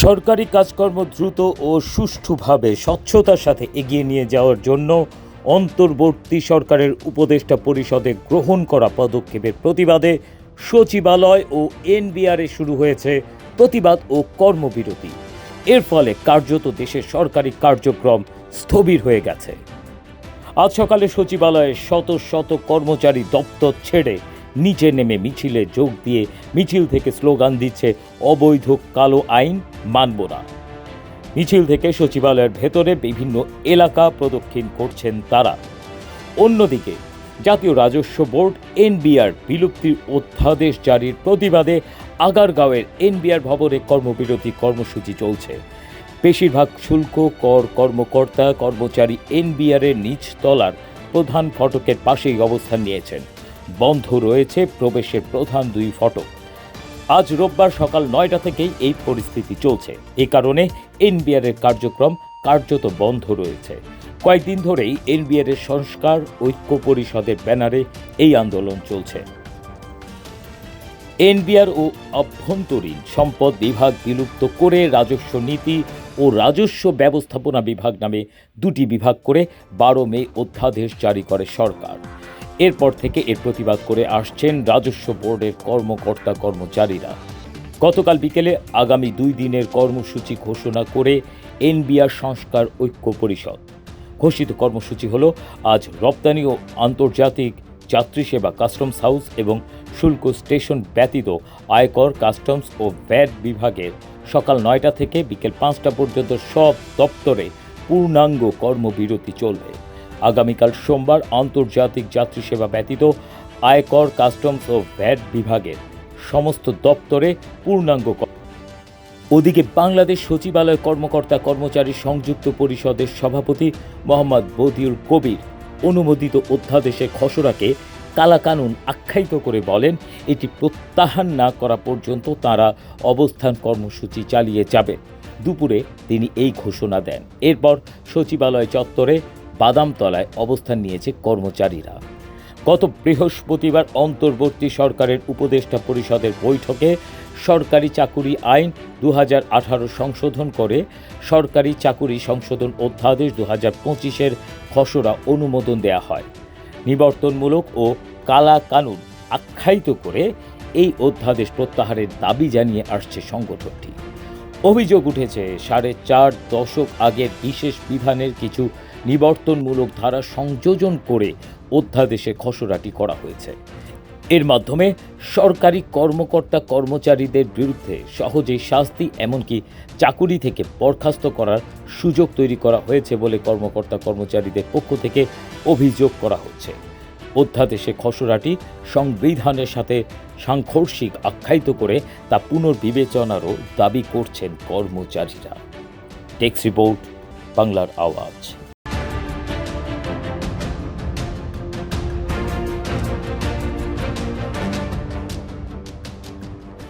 সরকারি কাজকর্ম দ্রুত ও সুষ্ঠুভাবে স্বচ্ছতার সাথে এগিয়ে নিয়ে যাওয়ার জন্য অন্তর্বর্তী সরকারের উপদেষ্টা পরিষদে গ্রহণ করা পদক্ষেপের প্রতিবাদে সচিবালয় ও এনবিআরে শুরু হয়েছে প্রতিবাদ ও কর্মবিরতি। এর ফলে কার্যত দেশের সরকারি কার্যক্রম স্থবির হয়ে গেছে। আজ সকালে সচিবালয়ে শত শত কর্মচারী দপ্তর ছেড়ে নিচে নেমে মিছিলে যোগ দিয়ে মিছিল থেকে স্লোগান দিচ্ছে, অবৈধ কালো আইন মানব না। মিছিল থেকে সচিবালয়ের ভেতরে বিভিন্ন এলাকা প্রদক্ষিণ করছেন তারা। অন্যদিকে জাতীয় রাজস্ব বোর্ড এনবিআর বিলুপ্তির অধ্যাদেশ জারির প্রতিবাদে আগারগাঁওয়ের এনবিআর ভবনে কর্মবিরতি কর্মসূচি চলছে। বেশিরভাগ শুল্ক কর কর্মকর্তা কর্মচারী এনবিআরের নিচতলার প্রধান ফটকের পাশেই অবস্থান নিয়েছেন। বন্ধ রয়েছে প্রবেশের প্রধান দুই ফটক। আজ রোববার সকাল 9টা থেকেই এই পরিস্থিতি চলছে। এ কারণে এনবিআরের কার্যক্রম কার্যত বন্ধ রয়েছে। কয়েকদিন ধরেই এনবিআরের সংস্কার ঐক্য পরিষদের ব্যানারে এই আন্দোলন চলছে। এনবিআর ও অভ্যন্তরীণ সম্পদ বিভাগ বিলুপ্ত করে রাজস্ব নীতি ও রাজস্ব ব্যবস্থাপনা বিভাগ নামে দুটি বিভাগ করে 12 মে অধ্যাদেশ জারি করে সরকার। এরপর থেকে এর প্রতিবাদ করে আসছেন রাজস্ব বোর্ডের কর্মকর্তা কর্মচারীরা। গতকাল বিকেলে আগামী 2 দিনের কর্মসূচি ঘোষণা করে এনবিআর সংস্কার ঐক্য পরিষদ। ঘোষিত কর্মসূচি হল আজ রপ্তানি ও আন্তর্জাতিক যাত্রী সেবা কাস্টমস হাউস এবং শুল্ক স্টেশন ব্যতীত আয়কর, কাস্টমস ও ভ্যাট বিভাগের সকাল 9টা থেকে বিকেল 5টা পর্যন্ত সব দপ্তরে পূর্ণাঙ্গ কর্মবিরতি চলবে। আগামীকাল সোমবার আন্তর্জাতিক যাত্রী সেবা ব্যতীত আয়কর, কাস্টমস ও ভ্যাট বিভাগের সমস্ত দপ্তরে পূর্ণাঙ্গ। ওদিকে বাংলাদেশ সচিবালয় কর্মকর্তা কর্মচারী সংযুক্ত পরিষদের সভাপতি মোহাম্মদ বদিউল কবির অনুমোদিত অধ্যাদেশের খসড়াকে কালাকানুন আখ্যায়িত করে বলেন, এটি প্রত্যাহার না করা পর্যন্ত তাঁরা অবস্থান কর্মসূচি চালিয়ে যাবে। দুপুরে তিনি এই ঘোষণা দেন। এরপর সচিবালয় চত্বরে বাদামতলায় অবস্থান নিয়েছে কর্মচারীরা। গত বৃহস্পতিবার অন্তর্বর্তী সরকারের উপদেষ্টা পরিষদের বৈঠকে সরকারি চাকুরি আইন 2018 সংশোধন করে সরকারি চাকুরি সংশোধন অধ্যাদেশ 2025-এর খসড়া অনুমোদন দেয়া হয়। নিবর্তনমূলক ও কালা কানুন আখ্যায়িত করে এই অধ্যাদেশ প্রত্যাহারের দাবি জানিয়ে আসছে সংগঠনটি। অভিযোগ উঠেছে 4.5 দশক আগের বিশেষ বিধানের কিছু নিবর্তনমূলক ধারা সংযোজন করে অধ্যাদেশে খসড়াটি করা হয়েছে। এর মাধ্যমে সরকারি কর্মকর্তা কর্মচারীদের বিরুদ্ধে সহজেই শাস্তি, এমনকি চাকুরি থেকে বরখাস্ত করার সুযোগ তৈরি করা হয়েছে বলে কর্মকর্তা কর্মচারীদের পক্ষ থেকে অভিযোগ করা হচ্ছে। অধ্যাদেশে খসড়াটি সংবিধানের সাথে সাংঘর্ষিক আখ্যায়িত করে তা পুনর্বিবেচনারও দাবি করছেন কর্মচারীরা। টেক্স রিপোর্ট, বাংলার আওয়াজ।